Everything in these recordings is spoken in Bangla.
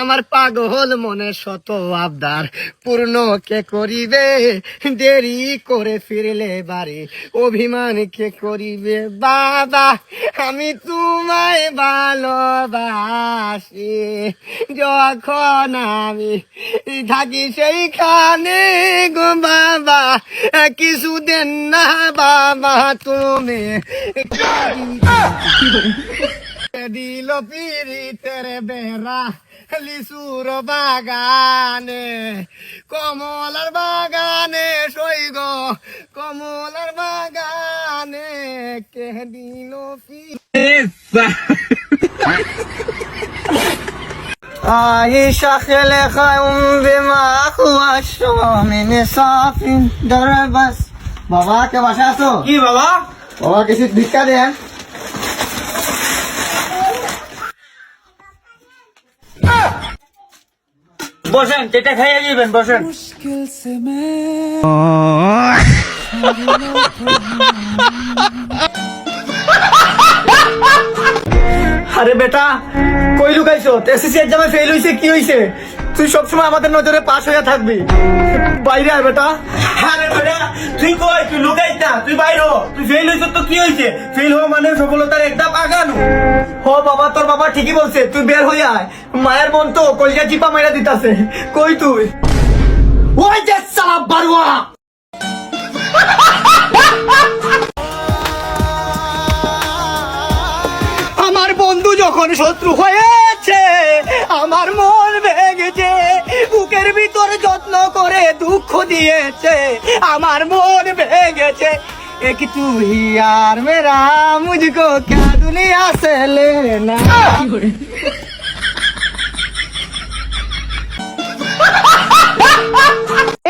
আমার পাগল মনে শত আবদার পূর্ণ কে করিবে, দেরি করে ফিরলে বাড়ি অভিমান কে করিবে। বাবা আমি তোমায় ভালোবাসি, যখন আমি থাকি সেইখানে গো বাবা কিছু দেন না বাবা তুমি দিল পিরিতের বেড়া লিচুর বাগানে, কমলার বাগানে সৈগ কমলার বাগানে কে দিল আইসা খেলে খাউম বেমা খুয়াশো মিনে সাফিন দরবাস। বাবা কে বাসা আছো? কি বাবা? বাবা কিছু ভিক্ষা দেন। বসেন, এটা খাইয়ে দিবেন, বসেন। আরে বেটা কই লুকাইছো? এসএসসি এক্সামে ফেল হইছে, কি হইছে? তুই সবসময় আমাদের নজরে পাস হয়ে থাকবি, বাইরে আয় বেটা। আরে বেটা তুই কই? তুই লুকাইস না, তুই বাইর হ। তুই ফেল হইছ তো কি হইছে? ফেল হওয়া মানে সফলতার একটা বাগান। ও বাবা তোর বাবা ঠিকই বলছে, তুই বের হয়ে আয়। মায়ের মন তো কলজা চিপা মাইরা দিতাছে। কই তুই? ওই যে সালা বারুয়া। আমার বন্ধু যখন শত্রু হয়েছে আমার মন ভেঙেছে, বুকের ভিতর যত্ন করে দুঃখ দিয়েছে আমার মন ভেঙেছে। एक तू ही यार मेरा मुझको क्या दुनिया से लेना।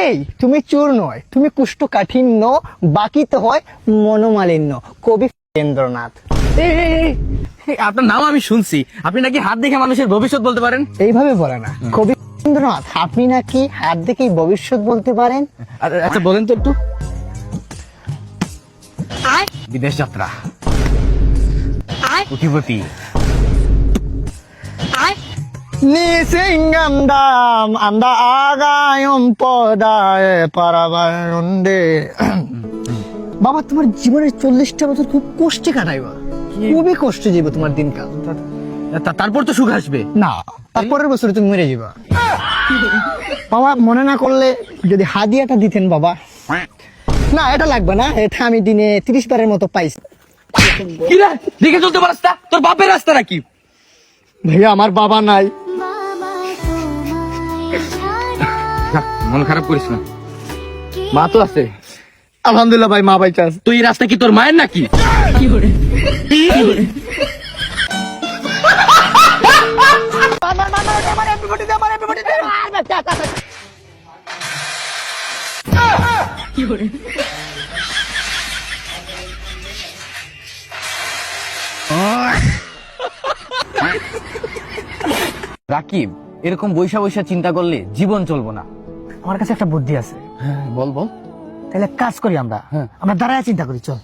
এই তুমি চোর নয়, তুমি কুষ্ঠকাঠিন্য, বাকি তো হয় মনোমালিন্য। কবি রবীন্দ্রনাথ। আপনার নাম আমি শুনছি, আপনি নাকি হাত দেখে মানুষের ভবিষ্যৎ বলতে পারেন। এইভাবে বলে না, কবি রবীন্দ্রনাথ আপনি নাকি হাত দেখেই ভবিষ্যৎ বলতে পারেন। আচ্ছা বলেন তো একটু। বিদেশ যাত্রা, কোটিপতি, নিসিংগাম আন্দা আগায়ম পদায় পারাবারন্দে। বাবা তোমার জীবনের 40টা বছর খুব কষ্টে কাটাইবা, খুবই কষ্টে যাবে তোমার দিনকাল। তারপর তো সুখ আসবে। না, তারপরের বছরে তুমি মরে যাবা। বাবা মনে না করলে যদি হাদিয়াটা দিতেন বাবা। না এটা লাগবে না, এটা আমি দিনে 30 বারের মতো পাইছি। কি রে, দেখে চলতে পারছ না? তোর বাপের রাস্তা নাকি? ভাইয়া আমার বাবা নাই। মন খারাপ করিস না, মা তো আছে। আলহামদুলিল্লাহ ভাই, মা বাইচা আছে। তুই এই রাস্তা কি তোর মায়ের নাকি? রাকিব, এরকম বৈশা বৈশা চিন্তা করলে জীবন চলবো না। আমার কাছে একটা বুদ্ধি আছে। হ্যাঁ বল বল। তাহলে কাজ করি আমরা, আমরা দাঁড়ায় চিন্তা করি, চল।